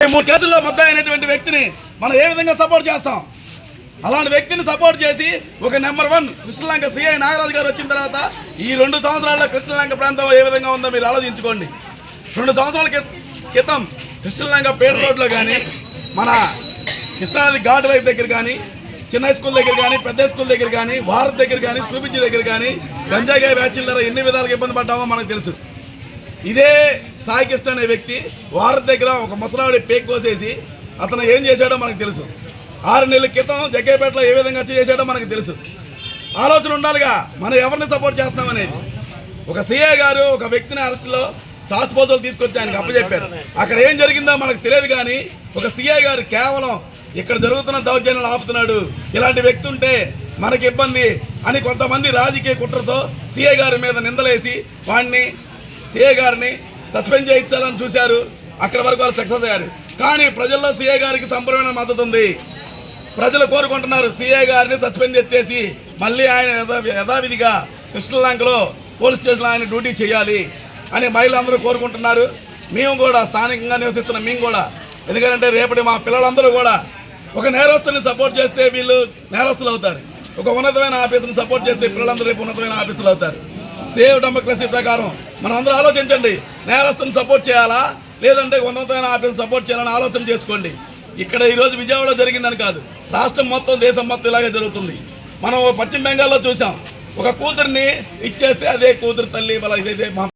3 కేసుల్లో ముద్దాయి అయినటువంటి వ్యక్తిని మనం ఏ విధంగా సపోర్ట్ చేస్తాం? అలాంటి వ్యక్తిని సపోర్ట్ చేసి ఒక నెంబర్ 1 కృష్ణలంక సిఐ నాగరాజు గారు వచ్చిన తర్వాత ఈ 2 సంవత్సరాల్లో కృష్ణలంక ప్రాంతం ఏ విధంగా ఉందో మీరు ఆలోచించుకోండి. 2 సంవత్సరాల క్రితం కృష్ణలంక పేట రోడ్లో కానీ మన కృష్ణానది ఘాట్ వైపు దగ్గర కానీ చిన్న స్కూల్ దగ్గర కానీ పెద్ద స్కూల్ దగ్గర కానీ భారత్ దగ్గర కానీ స్కూల్ పిచ్చి దగ్గర కానీ గంజాయి బ్యాచ్ల ద్వారా ఎన్ని విధాలుగా ఇబ్బంది పడ్డామో మనకు తెలుసు. ఇదే సాయి కృష్ణ అనే వ్యక్తి భారత్ దగ్గర ఒక ముసలావిడి పేక్ కోసేసి అతను ఏం చేశాడో మనకు తెలుసు. 6 నెలల క్రితం జగ్గేపేటలో ఏ విధంగా చేశాడో మనకు తెలుసు. ఆలోచన ఉండాలిగా మనం ఎవరిని సపోర్ట్ చేస్తామనేది. ఒక సిఐ గారు ఒక వ్యక్తిని అరెస్టులో చార్జ్ పోజులు తీసుకొచ్చి ఆయనకు అప్పచెప్పారు. అక్కడ ఏం జరిగిందో మనకు తెలియదు, కానీ ఒక సిఐ గారు కేవలం ఇక్కడ జరుగుతున్న దౌర్జన్యాలు ఆపుతున్నాడు, ఇలాంటి వ్యక్తి ఉంటే మనకి ఇబ్బంది అని కొంతమంది రాజకీయ కుట్రతో సిఐ గారి మీద నిందలేసి వాడిని సిఐ గారిని సస్పెండ్ చేయించాలని చూశారు. అక్కడ వరకు వాళ్ళు సక్సెస్ అయ్యారు. కానీ ప్రజల్లో సిఐ గారికి సంపూర్ణమైన మద్దతు ఉంది. ప్రజలు కోరుకుంటున్నారు సిఐ గారిని సస్పెండ్ చేసి మళ్ళీ ఆయన యథావిధిగా కృష్ణలంకలో పోలీస్ స్టేషన్లో ఆయన డ్యూటీ చేయాలి అని మహిళలందరూ కోరుకుంటున్నారు. మేము కూడా స్థానికంగా నివసిస్తున్న మేము కూడా, ఎందుకంటే రేపటి మా పిల్లలందరూ కూడా ఒక నేరస్తుని సపోర్ట్ చేస్తే వీళ్ళు నేరస్తులు అవుతారు, ఒక ఉన్నతమైన ఆఫీసుని సపోర్ట్ చేస్తే పిల్లలందరూ రేపు ఉన్నతమైన ఆఫీసులు అవుతారు. సేవ్ డెమోక్రసీ ప్రకారం మనం అందరూ ఆలోచించండి, నేరస్తుని సపోర్ట్ చేయాలా లేదంటే ఉన్నతమైన ఆఫీసుని సపోర్ట్ చేయాలని ఆలోచన చేసుకోండి. ఇక్కడ ఈరోజు విజయవాడలో జరిగిందని కాదు, రాష్ట్రం మొత్తం దేశం మొత్తం ఇలాగే జరుగుతుంది. మనం పశ్చిమ బెంగాల్లో చూసాం, ఒక కూతురిని ఇచ్చేస్తే అదే కూతురు తల్లి వాళ్ళ ఇదైతే